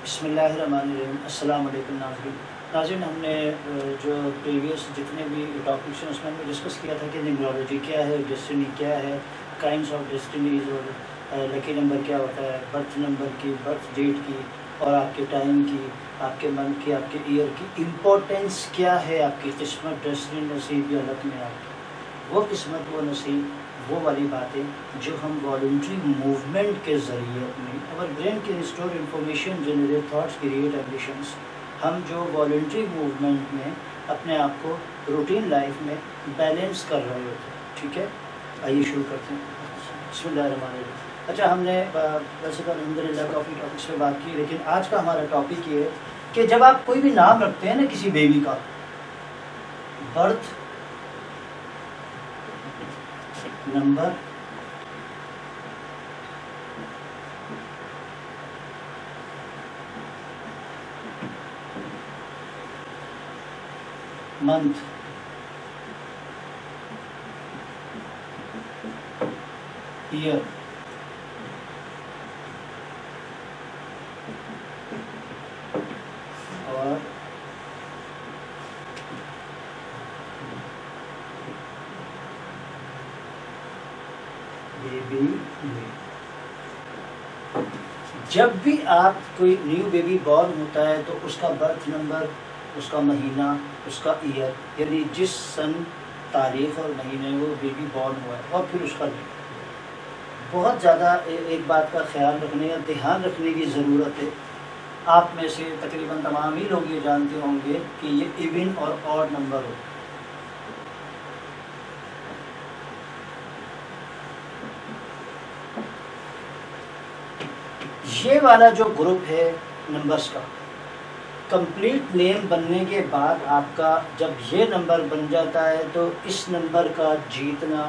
بسم اللہ الرحمن الرحیم۔ السلام علیکم ناظرین، ہم نے جو پریویس جتنے بھی ٹاپکس ہیں اس میں ہم نے ڈسکس کیا تھا کہ نیمرولوجی کیا ہے، ڈیسٹنی کیا ہے، کائنڈس آف ڈیسٹنیز، اور لکی نمبر کیا ہوتا ہے، برتھ نمبر کی، برتھ ڈیٹ کی، اور آپ کے ٹائم کی، آپ کے منتھ کی، آپ کے ایئر کی امپورٹینس کیا ہے، آپ کی قسمت، ڈیسٹنی، نصیب یا لک میں آپ کی وہ قسمت، وہ نصیب، وہ والی باتیں جو ہم والنٹری موومنٹ کے ذریعے اپنی اور برین کے in store information, generate thoughts, create ambitions, ہم جو والنٹری موومنٹ میں اپنے آپ کو روٹین لائف میں بیلنس کر رہے ہوتے ہیں۔ ٹھیک ہے، آئیے شروع کرتے ہیں۔ بسم اللہ الرحمن الرحیم۔ اچھا، ہم نے ویسے تو الحمدللہ کافی ٹاپکس پہ بات کی، لیکن آج کا ہمارا ٹاپک یہ ہے کہ جب آپ کوئی بھی نام رکھتے ہیں نا کسی بیبی کا، برتھ نمبر، منتھ، ایئر، اور بیبی نیم۔ جب بھی آپ کوئی نیو بیبی بورن ہوتا ہے تو اس کا برتھ نمبر، اس کا مہینہ، اس کا ایئر، یعنی جس سن، تاریخ اور مہینے وہ بیبی بورن ہوا ہے، اور پھر اس کا نیم۔ بہت زیادہ ایک بات کا خیال رکھنے یا دھیان رکھنے کی ضرورت ہے۔ آپ میں سے تقریباً تمام ہی لوگ یہ جانتے ہوں گے کہ یہ ایون اور آڈ نمبر ہو۔ یہ والا جو گروپ ہے نمبرز کا، کمپلیٹ نیم بننے کے بعد آپ کا جب یہ نمبر بن جاتا ہے تو اس نمبر کا جیتنا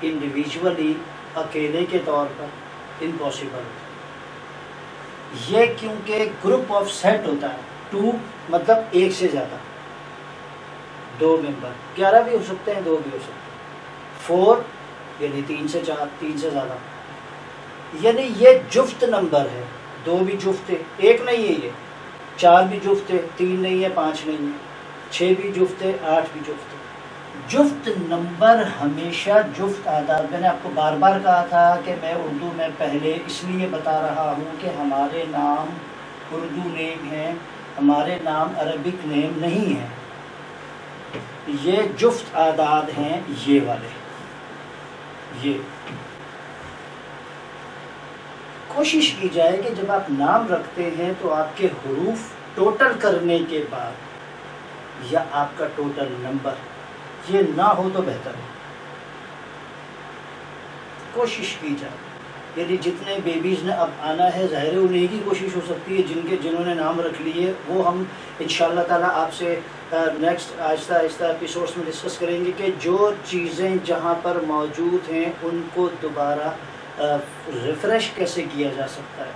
انڈیویجولی، اکیلے کے طور پر امپاسبل ہوتا ہے۔ یہ کیونکہ گروپ آف سیٹ ہوتا ہے، 2 مطلب ایک سے زیادہ، 2 ممبر، 11 بھی ہو سکتے ہیں، 2 بھی ہو سکتے ہیں، 4 یعنی 3 سے 4، 3 سے زیادہ، یعنی یہ جفت نمبر ہے، 2 بھی جفت ہے، 1 نہیں ہے، یہ 4 بھی جفت ہے، 3 نہیں ہے، 5 نہیں ہے، 6 بھی جفت ہے، 8 بھی جفت ہے۔ جفت نمبر ہمیشہ جفت اعداد، میں نے آپ کو بار بار کہا تھا کہ میں اردو میں پہلے اس لیے بتا رہا ہوں کہ ہمارے نام اردو نیم ہیں، ہمارے نام عربک نیم نہیں ہیں، یہ جفت اعداد ہیں، یہ والے۔ یہ کوشش کی جائے کہ جب آپ نام رکھتے ہیں تو آپ کے حروف ٹوٹل کرنے کے بعد یا آپ کا ٹوٹل نمبر یہ نہ ہو تو بہتر ہے۔ کوشش کی جائے، یعنی جتنے بیبیز نے اب آنا ہے، ظاہر انہیں کی کوشش ہو سکتی ہے جنہوں نے نام رکھ لیے، وہ ہم انشاءاللہ تعالیٰ آپ سے نیکسٹ آہستہ آہستہ ایپیسوڈس میں ڈسکس کریں گے کہ جو چیزیں جہاں پر موجود ہیں ان کو دوبارہ ریفریش کیسے کیا جا سکتا ہے،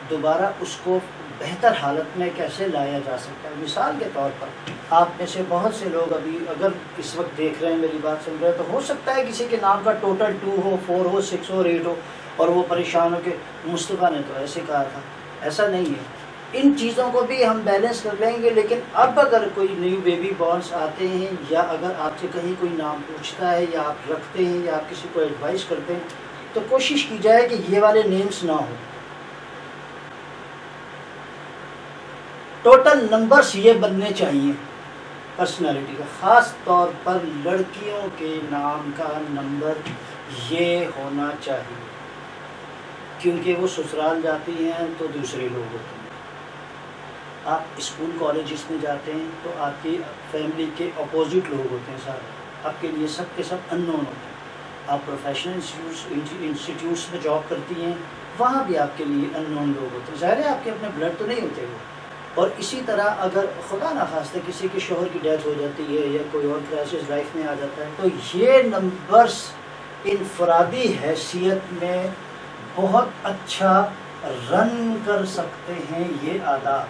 دوبارہ اس کو بہتر حالت میں کیسے لایا جا سکتا ہے۔ مثال کے طور پر آپ میں سے بہت سے لوگ ابھی اگر اس وقت دیکھ رہے ہیں، میری بات سن رہے ہیں، تو ہو سکتا ہے کسی کے نام کا ٹوٹل 2 ہو، 4 ہو، 6 ہو، 8 ہو، اور وہ پریشان ہو کہ مصطفیٰ نے تو ایسے کہا تھا۔ ایسا نہیں ہے، ان چیزوں کو بھی ہم بیلنس کر لیں گے۔ لیکن اب اگر کوئی نیو بیبی بورنس آتے ہیں، یا اگر آپ سے کہیں کوئی نام پوچھتا ہے، یا آپ رکھتے ہیں، یا آپ کسی کو ایڈوائز کرتے ہیں، تو کوشش کی جائے کہ یہ والے نیمز نہ ہوں۔ ٹوٹل نمبرز یہ بننے چاہیے پرسنالٹی کا، خاص طور پر لڑکیوں کے نام کا نمبر یہ ہونا چاہیے، کیونکہ وہ سسرال جاتی ہیں تو دوسرے لوگ ہوتے ہیں۔ آپ اسکول کالجز میں جاتے ہیں تو آپ کی فیملی کے اپوزٹ لوگ ہوتے ہیں، سارے آپ کے لیے سب کے سب ان نون ہوتے ہیں۔ آپ پروفیشنل انسٹیٹیوٹس میں جاب کرتی ہیں، وہاں بھی آپ کے لیے ان نون لوگ ہوتے ہیں، ظاہر ہے آپ کے اپنے بلڈ تو نہیں ہوتے وہ۔ اور اسی طرح اگر خدا نخواستہ کسی کے شوہر کی ڈیتھ ہو جاتی ہے یا کوئی اور کرائسس لائف میں آ جاتا ہے، تو یہ نمبرز انفرادی حیثیت میں بہت اچھا رن کر سکتے ہیں۔ یہ آداب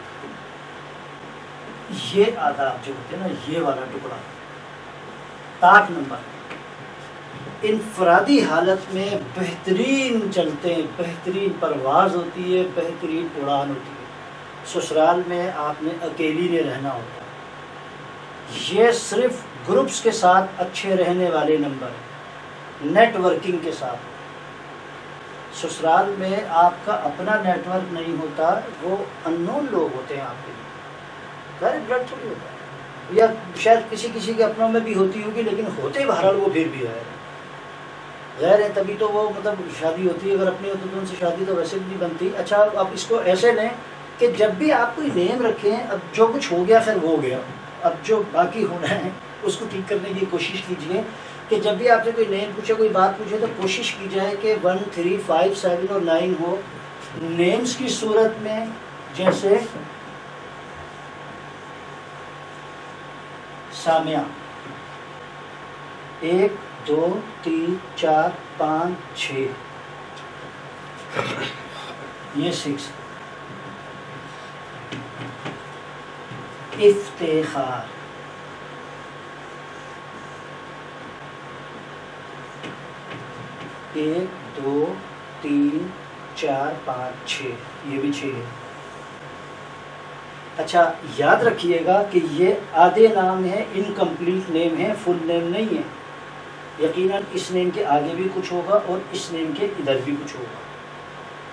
جو ہوتے ہیں نا، یہ والا ٹکڑا طاق نمبر انفرادی حالت میں بہترین چلتے ہیں، بہترین پرواز ہوتی ہے، بہترین اڑان ہوتی ہے۔ سسرال میں آپ نے اکیلی نے رہنا ہوتا ہے۔ یہ صرف گروپس کے ساتھ اچھے رہنے والے نمبر، نیٹ ورکنگ کے ساتھ۔ سسرال میں آپ کا اپنا نیٹ ورک نہیں ہوتا، وہ اننون لوگ ہوتے ہیں آپ کے لیے، غیر بلڈ تھوڑی ہوتا ہے، یا شاید کسی کسی کے اپنوں میں بھی ہوتی ہوگی، لیکن ہوتے بہرحال وہ پھر بھی غیر ہے، تبھی تو وہ مطلب شادی ہوتی ہے، اگر اپنی ہوتی تو ان سے شادی تو ویسے بھی نہیں بنتی۔ اچھا آپ اس کو ایسے لیں کہ جب بھی آپ کوئی نیم رکھیں، اب جو کچھ ہو گیا خیر ہو گیا، اب جو باقی ہونا ہے اس کو ٹھیک کرنے کی کوشش کیجئے کہ جب بھی آپ سے کوئی نیم پوچھے، کوئی بات پوچھے، تو کوشش کی جائے کہ 1 3 5 7 اور 9 ہو نیمز کی صورت میں، جیسے سامعہ 1 2 3 4 5 6، یہ 6۔ افتخار 1 2 3 4 5 6، یہ بھی 6 ہے۔ اچھا یاد رکھیے گا کہ یہ آدھے نام ہے، انکمپلیٹ نیم ہے، فل نیم نہیں ہے۔ یقیناً اس نیم کے آگے بھی کچھ ہوگا اور اس نیم کے ادھر بھی کچھ ہوگا۔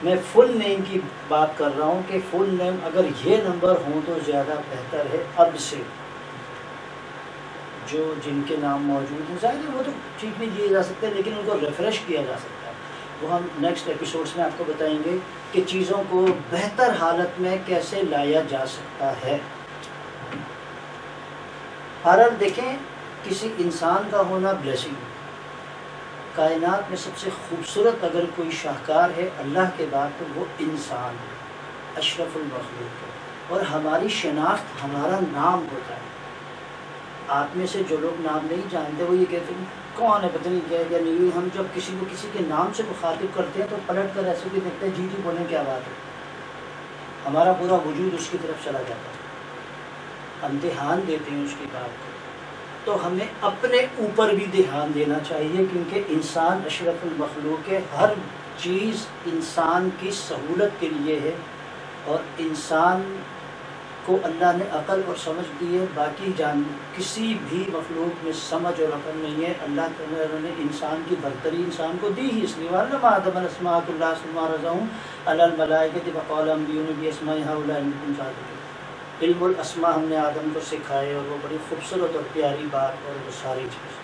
میں فل نیم کی بات کر رہا ہوں کہ فل نیم اگر یہ نمبر ہوں تو زیادہ بہتر ہے۔ اب سے جو جن کے نام موجود ہیں، ظاہر ہے وہ تو ٹھیک نہیں کیے جا سکتے، لیکن ان کو ریفریش کیا جا سکتا ہے۔ وہ ہم نیکسٹ ایپیسوڈس میں آپ کو بتائیں گے کہ چیزوں کو بہتر حالت میں کیسے لایا جا سکتا ہے۔ بہرحال دیکھیں، کسی انسان کا ہونا بلیسنگ، کائنات میں سب سے خوبصورت اگر کوئی شاہکار ہے اللہ کے بعد تو وہ انسان ہے، اشرف المخلوق ہے، اور ہماری شناخت ہمارا نام ہوتا ہے۔ آپ میں سے جو لوگ نام نہیں جانتے وہ یہ کہتے ہیں کون ہے، پتہ نہیں کیا ہے کیا نہیں۔ ہم جب کسی کو کسی کے نام سے مخاطب کرتے ہیں تو پلٹ کر ایسے بھی دیکھتے ہیں جی جی بولیں کیا بات ہے، ہمارا پورا وجود اس کی طرف چلا جاتا ہے، ہم دھیان دیتے ہیں اس کی بات کو۔ تو ہمیں اپنے اوپر بھی دھیان دینا چاہیے، کیونکہ انسان اشرف المخلوق ہے، ہر چیز انسان کی سہولت کے لیے ہے، اور انسان کو اللہ نے عقل اور سمجھ دی ہے، باقی کسی بھی مخلوق میں سمجھ اور عقل نہیں ہے۔ اللہ تعالیٰ نے انسان کی برتری انسان کو دی ہی اس لیے، وَعَلَّمَ آدَمَ الْأَسْمَاءَ كُلَّهَا ثُمَّ عَرَضَهُمْ عَلَى الْمَلَائِكَةِ فَقَالَ أَنبِئُونِي بِأَسْمَاءِ هَؤُلَاءِ إِن كُنتُمْ صَادِقِينَ۔ علم الاسماء ہم نے آدم کو سکھائے، اور وہ بڑی خوبصورت اور پیاری بات اور وہ ساری چیز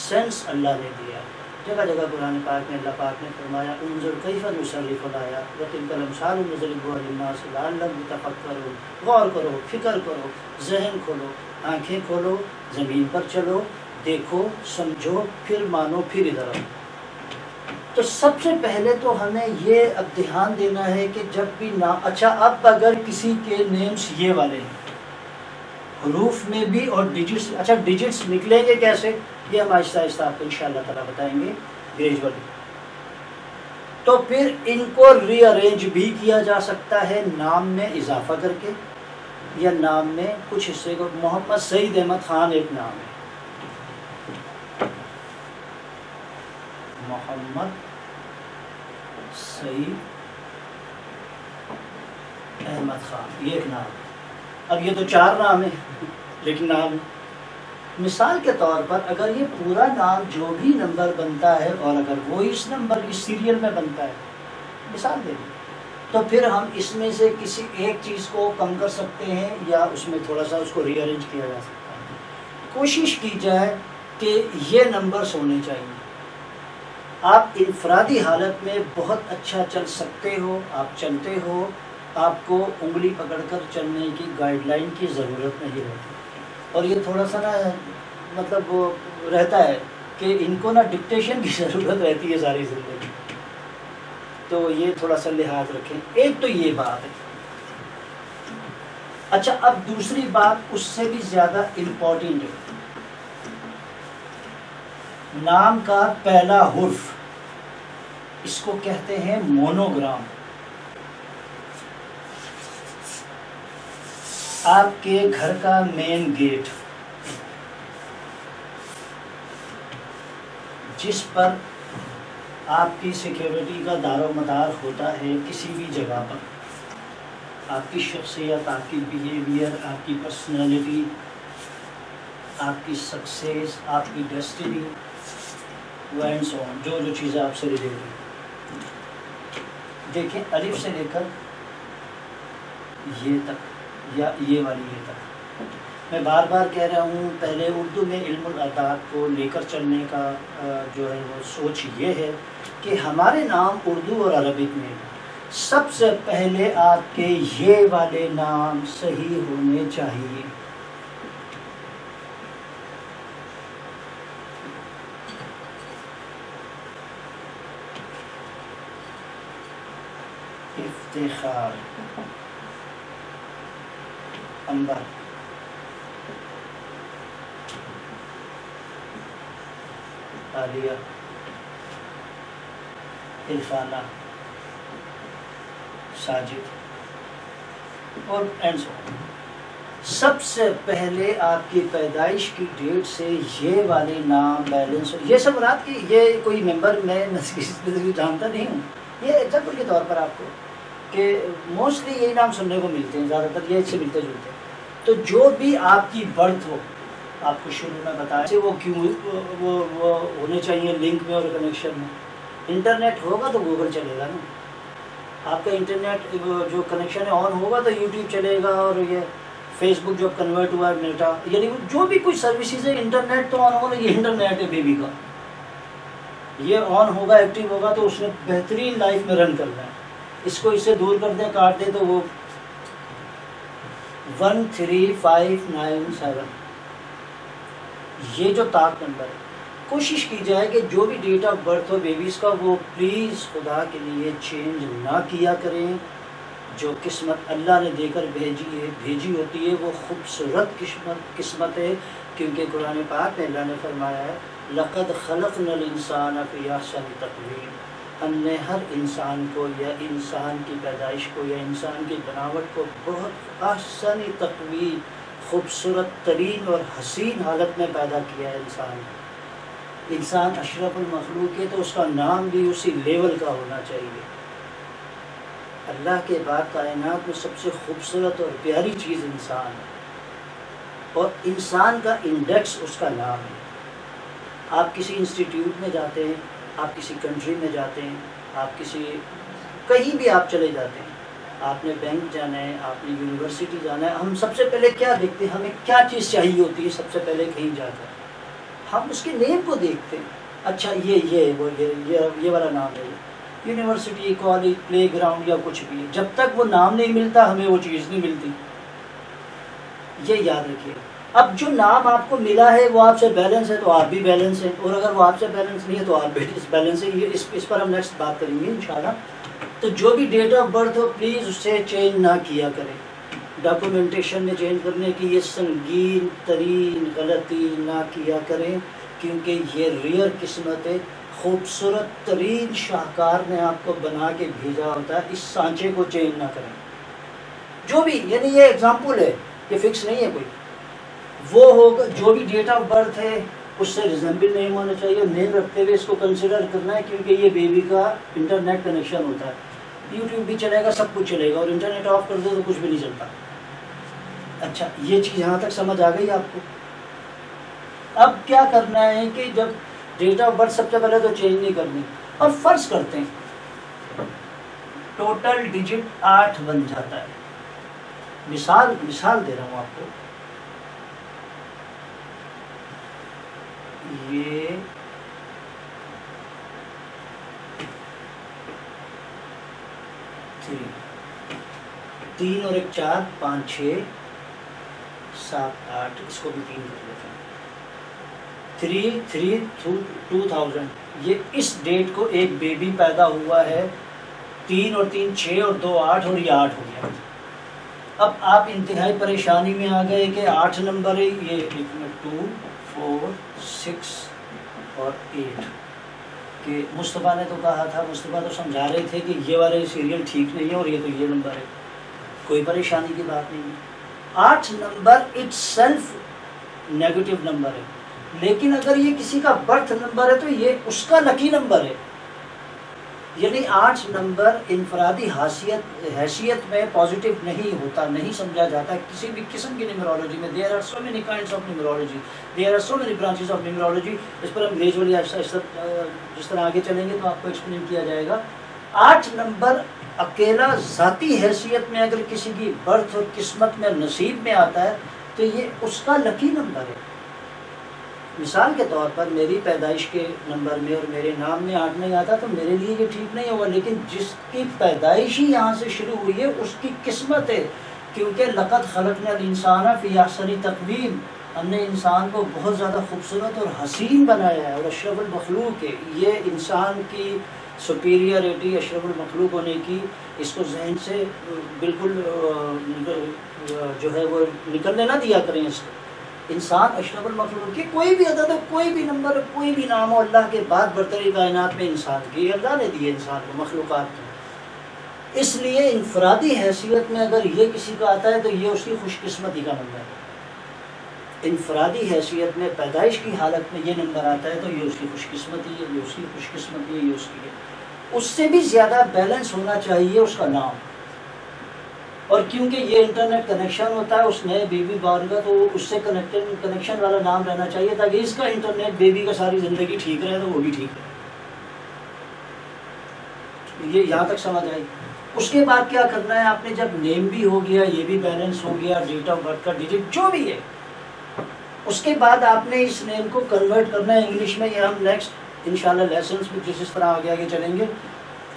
سینس اللہ نے دیا۔ جگہ جگہ قرآن پاک میں اللہ پاک نے فرمایا انظر کیف نصرف الآیات وتلک الامثال نضربها للناس لعلهم یتفکرون۔ غور کرو، فکر کرو، ذہن کھولو، آنکھیں کھولو، زمین پر چلو، دیکھو، سمجھو، پھر مانو، پھر ادھر آؤ۔ تو سب سے پہلے تو ہمیں یہ اب دھیان دینا ہے کہ جب بھی نام، اچھا اب اگر کسی کے نیمز یہ والے ہیں حروف میں بھی اور ڈیجٹس، اچھا ڈیجٹس نکلیں گے کیسے، یہ ہم آہستہ آہستہ آپ کو انشاءاللہ تعالیٰ بتائیں گے گریجولی۔ تو پھر ان کو ری ارینج بھی کیا جا سکتا ہے نام میں اضافہ کر کے، یا نام میں کچھ حصے کو۔ محمد سعید احمد خان ایک نام ہے، محمد سعید احمد خان یہ ایک نام ہے۔ اب یہ تو 4 نام ہیں لیکن نام، مثال کے طور پر اگر یہ پورا نام جو بھی نمبر بنتا ہے اور اگر وہ اس نمبر اس سیریل میں بنتا ہے، مثال دے دیں، تو پھر ہم اس میں سے کسی ایک چیز کو کم کر سکتے ہیں یا اس میں تھوڑا سا اس کو ری ارینج کیا جا سکتا ہے۔ کوشش کی جائے کہ یہ نمبرز ہونے چاہیے۔ آپ انفرادی حالت میں بہت اچھا چل سکتے ہو، آپ چلتے ہو، آپ کو انگلی پکڑ کر چلنے کی گائیڈ لائن کی ضرورت نہیں رہتی، اور یہ تھوڑا سا نا مطلب وہ رہتا ہے کہ ان کو نا ڈکٹیشن کی ضرورت رہتی ہے ساری زندگی، تو یہ تھوڑا سا لحاظ رکھیں۔ ایک تو یہ بات ہے۔ اچھا اب دوسری بات اس سے بھی زیادہ امپورٹنٹ ہے، نام کا پہلا حرف، اس کو کہتے ہیں مونوگرام۔ آپ کے گھر کا مین گیٹ جس پر آپ کی سیکیورٹی کا دار و مدار ہوتا ہے کسی بھی جگہ پر، آپ کی شخصیت، آپ کی بیہیویئر، آپ کی پرسنالٹی، آپ کی سکسیس، آپ کی ڈیسٹینی، اینڈ سو آن، جو جو چیزیں آپ سے ریلیٹڈ ہیں۔ دیکھیں الف سے لے کر یہ تک یا یہ والی یہ تک، میں بار بار کہہ رہا ہوں، پہلے اردو میں علم الاعداد کو لے کر چلنے کا جو ہے وہ سوچ یہ ہے کہ ہمارے نام اردو اور عربک میں سب سے پہلے آپ کے یہ والے نام صحیح ہونے چاہیے۔ افتخار، انبر، عالیہ، عرفانہ، ساجد اور اینڈ سو آن۔ سب سے پہلے آپ کی پیدائش کی ڈیٹ سے یہ والے نام بیلنس ہو۔ یہ سب رات کی یہ کوئی ممبر میں جانتا نہیں ہوں، یہ ایگزامپل کے طور پر آپ کو کہ موسٹلی یہی نام سننے کو ملتے ہیں، زیادہ تر یہ سے ملتے جلتے ہیں۔ تو جو بھی آپ کی برتھ ہو، آپ کو شروع میں بتایا وہ کیوں وہ ہونے چاہیے لنک میں اور کنیکشن میں۔ انٹرنیٹ ہوگا تو گوگل چلے گا نا، آپ کا انٹرنیٹ جو کنیکشن ہے آن ہوگا تو یوٹیوب چلے گا، اور یہ فیس بک جو کنورٹ ہوا ہے میٹا، یعنی جو بھی کوئی سروسز ہے انٹرنیٹ تو آن ہوگا، یہ انٹرنیٹ ہے بیبی کا، یہ آن ہوگا ایکٹیو ہوگا تو اس نے بہترین لائف میں رن کرنا ہے۔ اس کو اس سے دور کر دیں، کاٹ دیں تو وہ 13597 یہ جو طاق نمبر ہے، کوشش کی جائے کہ جو بھی ڈیٹ آف برتھ ہو بیبیز کا وہ پلیز خدا کے لیے چینج نہ کیا کریں۔ جو قسمت اللہ نے دے کر بھیجی ہوتی ہے وہ خوبصورت قسمت ہے، کیونکہ قرآن پاک میں اللہ نے فرمایا ہے لَقَدْ خَلَقْنَا الْإِنسَانَ فِي أَحْسَنِ تَقْوِيمٍ، ہم نے ہر انسان کو یا انسان کی پیدائش کو یا انسان کی بناوٹ کو بہت احسن تقویم، خوبصورت ترین اور حسین حالت میں پیدا کیا ہے۔ انسان اشرف المخلوق ہے تو اس کا نام بھی اسی لیول کا ہونا چاہیے۔ اللہ کے بعد کائنات میں سب سے خوبصورت اور پیاری چیز انسان ہے، اور انسان کا انڈیکس اس کا نام ہے۔ آپ کسی انسٹیٹیوٹ میں جاتے ہیں، آپ کسی کنٹری میں جاتے ہیں، آپ کہیں بھی آپ چلے جاتے ہیں، آپ نے بینک جانا ہے، آپ نے یونیورسٹی جانا ہے، ہم سب سے پہلے کیا دیکھتے ہیں؟ ہمیں کیا چیز چاہیے ہوتی ہے سب سے پہلے کہیں جا کر؟ ہم اس کے نیم کو دیکھتے ہیں، اچھا یہ والا نام ہے، یونیورسٹی، کالج، پلے گراؤنڈ یا کچھ بھی، جب تک وہ نام نہیں ملتا ہمیں وہ چیز نہیں ملتی، یہ یاد رکھیے۔ اب جو نام آپ کو ملا ہے وہ آپ سے بیلنس ہے تو آپ بھی بیلنس ہیں، اور اگر وہ آپ سے بیلنس نہیں ہے تو آپ بھی بیلنس ہیں۔ یہ اس پر ہم نیکسٹ بات کریں گے انشاءاللہ۔ تو جو بھی ڈیٹ آف برتھ ہو پلیز اسے چینج نہ کیا کریں، ڈاکومنٹیشن میں چینج کرنے کی یہ سنگین ترین غلطی نہ کیا کریں، کیونکہ یہ ریئر قسمت ہے۔ خوبصورت ترین شاہکار نے آپ کو بنا کے بھیجا ہوتا ہے، اس سانچے کو چینج نہ کریں۔ جو بھی، یعنی یہ ایگزامپل ہے، یہ فکس نہیں ہے کوئی، وہ ہوگا جو بھی ڈیٹ آف برتھ ہے اس سے ریزمبل نیم ہونا چاہیے، نیم رکھتے ہوئے اس کو کنسیڈر کرنا ہے، کیونکہ یہ بیبی کا انٹرنیٹ کنیکشن ہوتا ہے، یوٹیوب بھی چلے گا، سب کچھ چلے گا، اور انٹرنیٹ آف کر دو تو کچھ بھی نہیں چلتا۔ اچھا، یہ چیز یہاں تک سمجھ آ گئی آپ کو؟ اب کیا کرنا ہے کہ جب ڈیٹ آف برتھ سب سے پہلے تو چینج نہیں کرنی، اور فرض کرتے ہیں ٹوٹل ڈیجٹ 8 بن جاتا ہے، مثال دے رہا ہوں آپ کو، یہ 3 اور 1 4 5 6 7 8، اس کو بھی 3 کر لیتے ہیں، 3/3/2000، یہ اس ڈیٹ کو ایک بیبی پیدا ہوا ہے، 3 اور 3 6 اور 2 8، اور یہ 8 ہو گیا۔ اب آپ انتہائی پریشانی میں آ گئے کہ 8 نمبر ہے، یہ 2 4 6 اور 8، کہ مصطفیٰ نے تو کہا تھا، مصطفیٰ تو سمجھا رہے تھے کہ یہ والے سیریل ٹھیک نہیں ہے اور یہ تو یہ نمبر ہے، کوئی پریشانی کی بات نہیں ہے۔ 8 number it self negative number ہے، لیکن اگر یہ کسی کا برتھ نمبر ہے تو یہ اس کا لکی نمبر ہے، یعنی 8 نمبر انفرادی حیثیت میں پازیٹیو نہیں ہوتا، نہیں سمجھا جاتا کسی بھی قسم کی نیمرولوجی میں. There are so many kinds of numerology, there are so many branches of numerology. اس پر ہم گریجولی آہستہ آہستہ جس طرح آگے چلیں گے تو آپ کو ایکسپلین کیا جائے گا. 8 نمبر اکیلا ذاتی حیثیت میں اگر کسی کی برتھ اور قسمت میں نصیب میں آتا ہے تو یہ اس کا لکی نمبر ہے. مثال کے طور پر میری پیدائش کے نمبر میں اور میرے نام میں 8 نہیں آتا تو میرے لیے یہ ٹھیک نہیں ہوگا، لیکن جس کی پیدائش ہی یہاں سے شروع ہوئی ہے اس کی قسمت ہے. کیونکہ لقد خلقنا الانسان فی احسن تقویم، ہم نے انسان کو بہت زیادہ خوبصورت اور حسین بنایا ہے اور اشرف المخلوق ہے. یہ انسان کی سپیریئرٹی، اشرف المخلوق ہونے کی، اس کو ذہن سے بالکل جو ہے وہ نکلنے نہ دیا کریں. اس کو انسان اشرف المخلوق کی کوئی بھی عدد ہو، کوئی بھی نمبر ہو، کوئی بھی نام ہو، اللہ کے بعد برتری کائنات میں انسان کی، اللہ نے دی ہے انسان کو مخلوقات میں. اس لیے انفرادی حیثیت میں اگر یہ کسی کا آتا ہے تو یہ اس کی خوش قسمتی کا نمبر ہے. انفرادی حیثیت میں پیدائش کی حالت میں یہ نمبر آتا ہے تو یہ اس کی خوش قسمتی ہے، یہ اس کی خوش قسمتی ہے، یہ اس کی ہے. اس سے بھی زیادہ بیلنس ہونا چاہیے اس کا نام. اور کیونکہ یہ انٹرنیٹ کنیکشن ہوتا ہے، اس نئے بیبی بارن کا، تو اس سے کنیکشن والا نام رہنا چاہیے تاکہ اس کا انٹرنیٹ بیبی کا ساری زندگی ٹھیک رہے تو وہ بھی ٹھیک رہے. یہ یہاں تک سمجھ آئی. اس کے بعد کیا کرنا ہے آپ نے؟ جب نیم بھی ہو گیا، یہ بھی بیلنس ہو گیا، ڈیٹ آف برتھ کا ڈیجٹ جو بھی ہے، اس کے بعد آپ نے اس نیم کو کنورٹ کرنا ہے انگلش میں. یہ ہم نیکسٹ انشاءاللہ لیسنس میں جس طرح آگے آگے چلیں گے.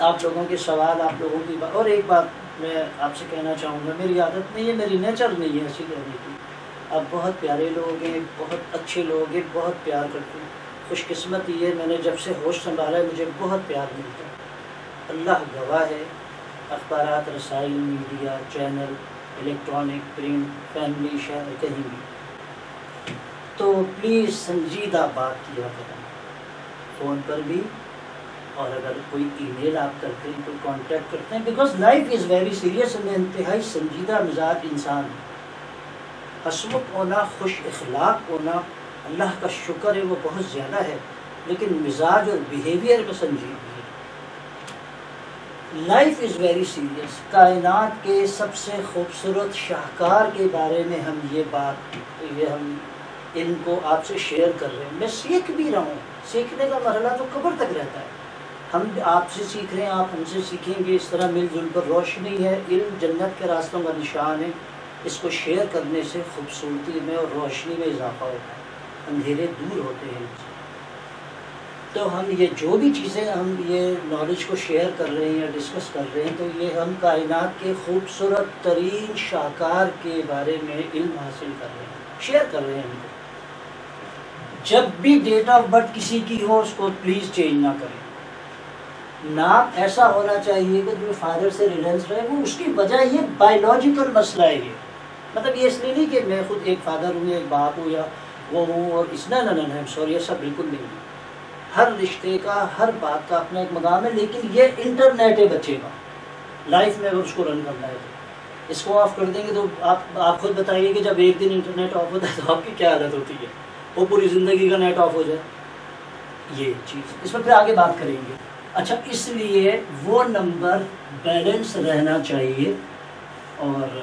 آپ لوگوں کے سوال، آپ لوگوں کی بات. اور ایک بات میں آپ سے کہنا چاہوں گا، میری عادت نہیں ہے، میری نیچر نہیں ہے ایسی کہنے کی. آپ بہت پیارے لوگ ہیں، بہت اچھے لوگ ہیں، بہت پیار کرتے ہیں. خوش قسمت یہ ہے، میں نے جب سے ہوش سنبھالا ہے مجھے بہت پیار ملتا ہے. اللہ گواہ ہے. اخبارات، رسائل، media, channel, electronic, print, family, شہر، کہیں بھی. تو پلیز سنجیدہ بات کیا کریں، فون پر بھی، اور اگر کوئی ای میل آپ کرتے ہیں، کوئی کانٹیکٹ کرتے ہیں. Because life is very serious. میں انتہائی سنجیدہ مزاج انسان ہوں. حسمت ہونا، خوش اخلاق ہونا، اللہ کا شکر ہے وہ بہت زیادہ ہے، لیکن مزاج اور بیہیویئر میں سنجیدگی ہے. Life is very serious. کائنات کے سب سے خوبصورت شاہکار کے بارے میں ہم ہم ان کو آپ سے شیئر کر رہے ہیں. میں سیکھ بھی رہا ہوں. سیکھنے کا مرحلہ تو قبر تک رہتا ہے. ہم آپ سے سیکھ رہے ہیں، آپ ہم سے سیکھیں گے. اس طرح مل جل پر روشنی ہے. علم جنت کے راستوں کا نشان ہے. اس کو شیئر کرنے سے خوبصورتی میں اور روشنی میں اضافہ ہوتا ہے، اندھیرے دور ہوتے ہیں. تو ہم یہ جو بھی چیزیں ہم یہ نالج کو شیئر کر رہے ہیں یا ڈسکس کر رہے ہیں، تو یہ ہم کائنات کے خوبصورت ترین شاہکار کے بارے میں علم حاصل کر رہے ہیں، شیئر کر رہے ہیں ہم کو. جب بھی ڈیٹ آف برتھ کسی کی ہو اس کو پلیز چینج نہ کریں. نام ایسا ہونا چاہیے کہ جو فادر سے ریلیٹڈ رہے. وہ اس کی وجہ یہ بایولوجیکل مسئلہ ہے. یہ مطلب یہ اس لیے نہیں کہ میں خود ایک فادر ہوں، ایک باپ ہوں یا وہ ہوں اور اس نہ سوری، ایسا بالکل نہیں. ہر رشتے کا، ہر بات کا اپنا ایک مقام ہے. لیکن یہ انٹرنیٹ ہے بچے کا، لائف میں اگر اس کو رن کرنا ہے تو اس کو آف کر دیں گے تو آپ خود بتائیے کہ جب ایک دن انٹرنیٹ آف ہوتا ہے تو آپ کی کیا حالت ہوتی ہے. وہ پوری زندگی کا نیٹ آف ہو جائے. یہ چیز اس پر پھر آگے بات کریں گے. اچھا، اس لیے وہ نمبر بیلنس رہنا چاہیے. اور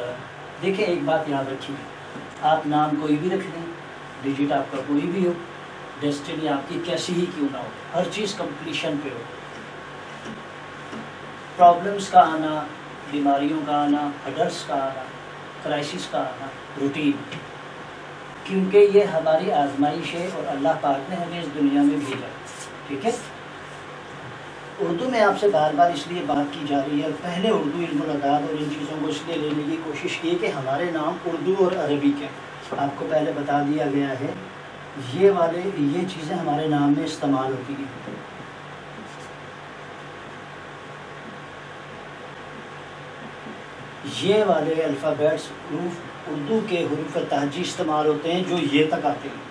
دیکھیں ایک بات یاد رکھیے، آپ نام کوئی بھی رکھ لیں، ڈیجٹ آپ کا کوئی بھی ہو، ڈیسٹنی آپ کی کیسی ہی کیوں نہ ہو، ہر چیز کمپلیشن پہ ہو. پرابلمس کا آنا، بیماریوں کا آنا، ہڈرس کا آنا، کرائسس کا آنا روٹین، کیونکہ یہ ہماری آزمائش ہے اور اللہ پاک نے ہمیں اس دنیا میں بھیجا. ٹھیک ہے. اردو میں آپ سے بار بار اس لیے بات کی جا رہی ہے، پہلے اردو علم الاعداد اور ان چیزوں کو اس لیے لینے کی کوشش کی کہ ہمارے نام اردو اور عربی کے آپ کو پہلے بتا دیا گیا ہے. یہ چیزیں ہمارے نام میں استعمال ہوتی ہیں. یہ والے الفابیٹس حروف اردو کے حروف تہجی استعمال ہوتے ہیں جو یہ تک آتے ہیں.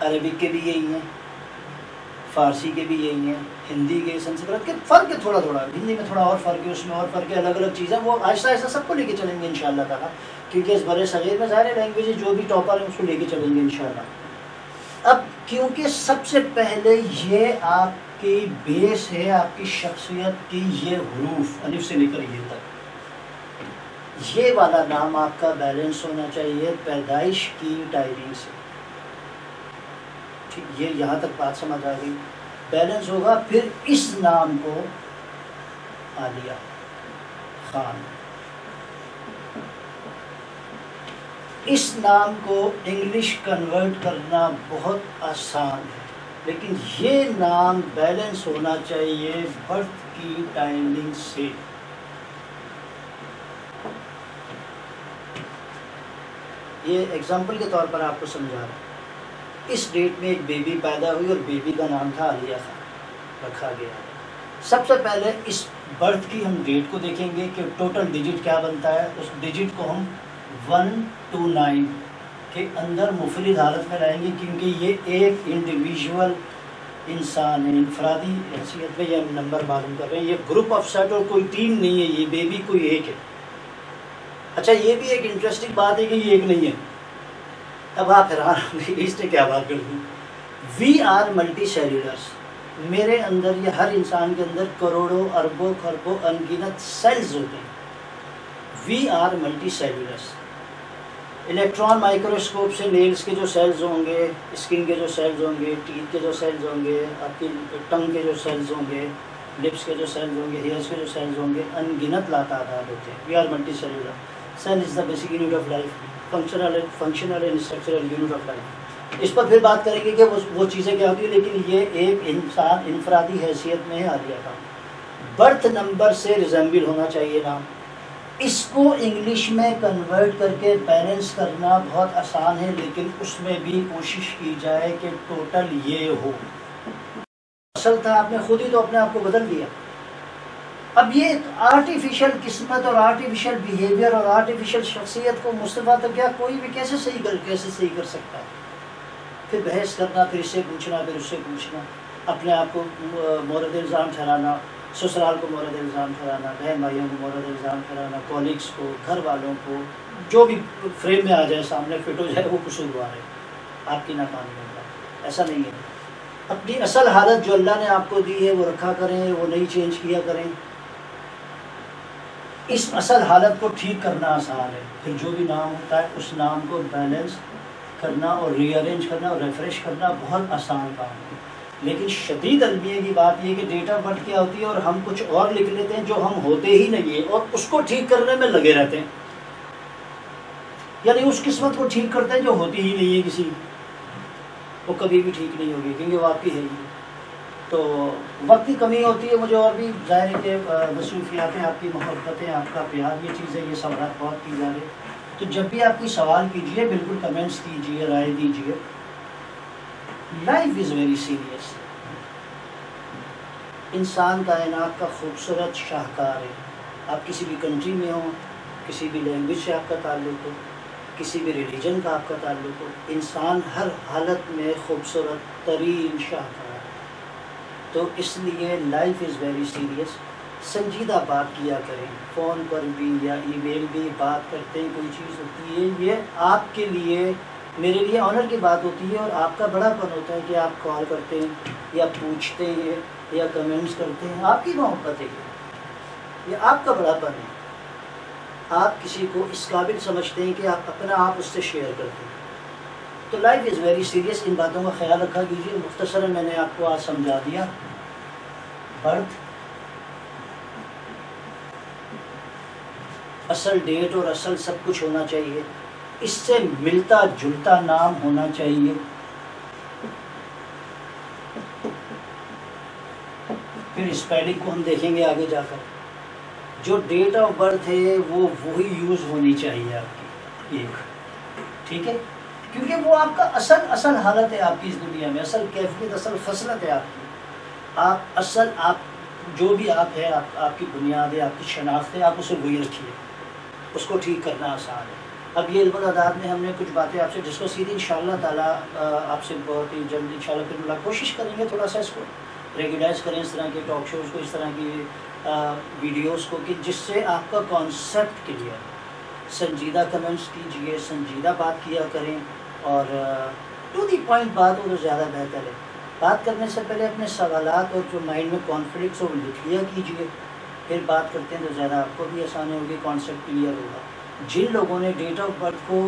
عربک کے بھی یہی ہیں، فارسی کے بھی یہی ہیں، ہندی کے، سنسکرت کے. فرق ہے تھوڑا تھوڑا، ہندی میں تھوڑا اور فرق ہے، اس میں اور فرق ہے، الگ الگ چیزیں. وہ آہستہ آہستہ سب کو لے کے چلیں گے انشاءاللہ تعالیٰ، کیونکہ اس برے صغیر میں ظاہر لینگویج جو بھی ٹاپر ہیں اس کو لے کے چلیں گے انشاءاللہ. اب کیونکہ سب سے پہلے یہ آپ کی بیس ہے آپ کی شخصیت کی، یہ حروف الف سے لے کر یہ تک، یہ والا نام آپ کا بیلنس ہونا چاہیے پیدائش کی ٹائمنگ سے. ٹھیک، یہ یہاں تک بات سمجھ آ گئی. بیلنس ہوگا. پھر اس نام کو عالیہ خان، اس نام کو انگلش کنورٹ کرنا بہت آسان ہے، لیکن یہ نام بیلنس ہونا چاہیے برتھ کی ٹائمنگ سے. یہ ایگزامپل کے طور پر آپ کو سمجھا رہا ہوں. اس ڈیٹ میں ایک بیبی پیدا ہوئی اور بیبی کا نام تھا عالیہ خان رکھا گیا. سب سے پہلے اس برتھ کی ہم ڈیٹ کو دیکھیں گے کہ ٹوٹل ڈیجٹ کیا بنتا ہے. اس ڈیجٹ کو ہم 129 کے اندر مفرد حالت میں لائیں گے، کیونکہ یہ ایک انڈیویژول انسان ہے، انفرادی حیثیت میں یہ نمبر معلوم کر رہے ہیں. یہ گروپ آف سیٹ اور کوئی ٹیم نہیں ہے، یہ بیبی کوئی ایک ہے. اچھا، یہ بھی ایک انٹرسٹنگ بات ہے کہ یہ ایک نہیں ہے. اب آپ حیران ہوں گے اس نے کیا بات کر دی. وی آر ملٹی سیلولرس. میرے اندر یا ہر انسان کے اندر کروڑوں اربوں خربوں انگنت سیلز ہوتے ہیں. We are multicellulars. Electron microscope سے نیلز کے جو سیلز ہوں گے، اسکن کے جو سیلز ہوں گے، ٹیتھ کے جو سیلز ہوں گے، آپ کی ٹنگ کے جو سیلز ہوں گے، لپس کے جو سیلز ہوں گے، ہیئرس کے جو سیلز ہوں گے، انگنت لاتعداد ہوتے ہیں. We are multicellular. Cell is the basic unit of life, functional and structural unit of life. اس پر پھر بات کریں گے کہ وہ چیزیں کیا ہوتی ہیں، لیکن یہ ایک انسان انفرادی حیثیت میں ہے عالیہ خان. برتھ نمبر سے ریزمبل ہونا چاہیے نام. اس کو انگلش میں کنورٹ کر کے بیلنس کرنا بہت آسان ہے، لیکن اس میں بھی کوشش کی جائے کہ ٹوٹل یہ ہو. اصل تھا آپ نے خود ہی تو اپنے آپ کو بدل دیا. اب یہ آرٹیفیشل قسمت اور آرٹیفیشل بیہیویئر اور آرٹیفیشل شخصیت کو مصطفیٰ تو کیا کوئی بھی کیسے صحیح کر سکتا ہے. پھر بحث کرنا، پھر اس سے پوچھنا، پھر اس سے پوچھنا، اپنے آپ کو مورد الزام ٹھہرانا، سسرال کو مورد الزام ٹھہرانا، بہن بھائیوں کو مورد الزام ٹھہرانا، کولیگس کو، گھر والوں کو، جو بھی فریم میں آ جائے سامنے فٹ ہو جائے وہ قصوروار ہے، آپ کی ناکامی ہوگا. ایسا نہیں ہے. اپنی اصل حالت جو اللہ نے آپ کو دی ہے وہ رکھا کریں، وہ نہیں چینج کیا کریں. اس اصل حالت کو ٹھیک کرنا آسان ہے. پھر جو بھی نام ہوتا ہے اس نام کو بیلنس کرنا اور ری ارینج کرنا اور ریفریش کرنا بہت آسان کام ہے. لیکن شدید المیہ کی بات یہ کہ ڈیٹ آف برتھ کیا ہوتی ہے اور ہم کچھ اور لکھ لیتے ہیں جو ہم ہوتے ہی نہیں ہیں، اور اس کو ٹھیک کرنے میں لگے رہتے ہیں. یعنی اس قسمت کو ٹھیک کرتے ہیں جو ہوتی ہی نہیں ہے کسی، وہ کبھی بھی ٹھیک نہیں ہوگی کیونکہ وہ آپ کی ہے ہی. تو وقت کی کمی ہوتی ہے مجھے، اور بھی ظاہر ہے کہ مصروفیاتیں، آپ کی محبتیں، آپ کا پیار، یہ چیزیں یہ سوالات بہت کی جا رہے. تو جب بھی آپ کی سوال کیجئے بالکل کمنٹس کیجئے، رائے دیجئے. Life is very serious. انسان کائنات کا خوبصورت شاہکار ہے. آپ کسی بھی کنٹری میں ہوں، کسی بھی لینگویج سے آپ کا تعلق ہو، کسی بھی ریلیجن کا آپ کا تعلق ہو، انسان ہر حالت میں خوبصورت ترین شاہکار ہے. تو اس لیے لائف از ویری سیریس. سنجیدہ بات کیا کریں. فون پر بھی یا ای میل بھی بات کرتے ہیں، کوئی چیز ہوتی ہے، یہ آپ کے لیے، میرے لیے آنر کی بات ہوتی ہے، اور آپ کا بڑا پن ہوتا ہے کہ آپ کال کرتے ہیں یا پوچھتے ہیں یا کمنٹس کرتے ہیں. آپ کی محبت ہے، یہ آپ کا بڑا پن ہے. آپ کسی کو اس قابل سمجھتے ہیں کہ آپ اپنا آپ اس سے شیئر کرتے ہیں. تو لائف از ویری سیریس. ان باتوں کا خیال رکھا کیجیے. مختصراً میں نے آپ کو آج سمجھا دیا. برتھ، اصل ڈیٹ اور اصل سب کچھ ہونا چاہیے. اس سے ملتا جلتا نام ہونا چاہیے. پھر اسپیلنگ کو ہم دیکھیں گے آگے جا کر. جو ڈیٹ آف برتھ ہے وہ وہی یوز ہونی چاہیے آپ کی ایک. ٹھیک ہے، کیونکہ وہ آپ کا اصل حالت ہے آپ کی اس دنیا میں، اصل کیفیت، اصل خصلت ہے آپ کی. آپ جو بھی آپ ہے، آپ کی بنیاد ہے، آپ کی شناخت ہے، آپ اسے وہی رکھیے. اس کو ٹھیک کرنا آسان ہے. اب یہ علم العداد میں ہم نے کچھ باتیں آپ سے ڈسکس کی تھی. انشاءاللہ تعالیٰ آپ سے بہت ہی جلد انشاءاللہ پھر ملا کوشش کریں گے تھوڑا سا اس کو ریگولائز کریں، اس طرح کے ٹاک شوز کو، اس طرح کی ویڈیوز کو، کہ جس سے آپ کا کانسیپٹ کلیئر ہے. سنجیدہ کمنٹس کیجئے، سنجیدہ بات کیا کریں، اور ٹو دی پوائنٹ بات ہو تو زیادہ بہتر ہے. بات کرنے سے پہلے اپنے سوالات اور جو مائنڈ میں کانفلکٹس ہو وہ لکھ لیا کیجیے, پھر بات کرتے ہیں تو زیادہ آپ کو بھی آسانی ہوگی, کانسیپٹ کلیئر ہوگا. جن لوگوں نے ڈیٹ آف برتھ کو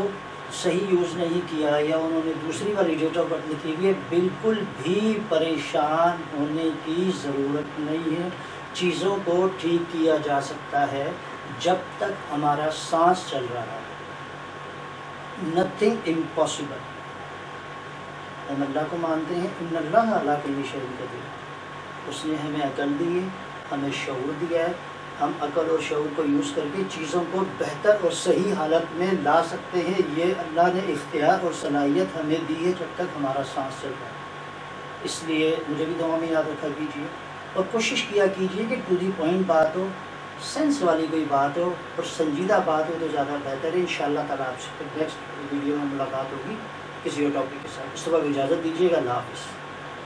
صحیح یوز نہیں کیا یا انہوں نے دوسری والی ڈیٹ آف برتھ لکھی ہوئی ہے, بالکل بھی پریشان ہونے کی ضرورت نہیں ہے. چیزوں کو ٹھیک کیا جا سکتا ہے جب تک ہمارا سانس چل رہا ہے. Nothing impossible. ہم اللہ کو مانتے ہیں, ان اللہ علی کل شیء قدیر. اس نے ہمیں عقل دی ہے, ہمیں شعور دیا ہے, ہم عقل اور شعور کو یوز کر کے چیزوں کو بہتر اور صحیح حالت میں لا سکتے ہیں. یہ اللہ نے اختیار اور صلاحیت ہمیں دی ہے جب تک ہمارا سانس چل رہا ہے. اس لیے مجھے بھی دعا میں یاد رکھا کیجیے اور کوشش کیا کیجیے کہ ٹو دی پوائنٹ بات ہو, سینس والی کوئی بات ہو اور سنجیدہ بات ہو تو زیادہ بہتر ہے. انشاءاللہ تعالیٰ آپ سے نیکسٹ ویڈیو میں ملاقات ہوگی کسی اور ٹاپک کے ساتھ. اس وقت اجازت دیجیے گا. اللہ حافظ.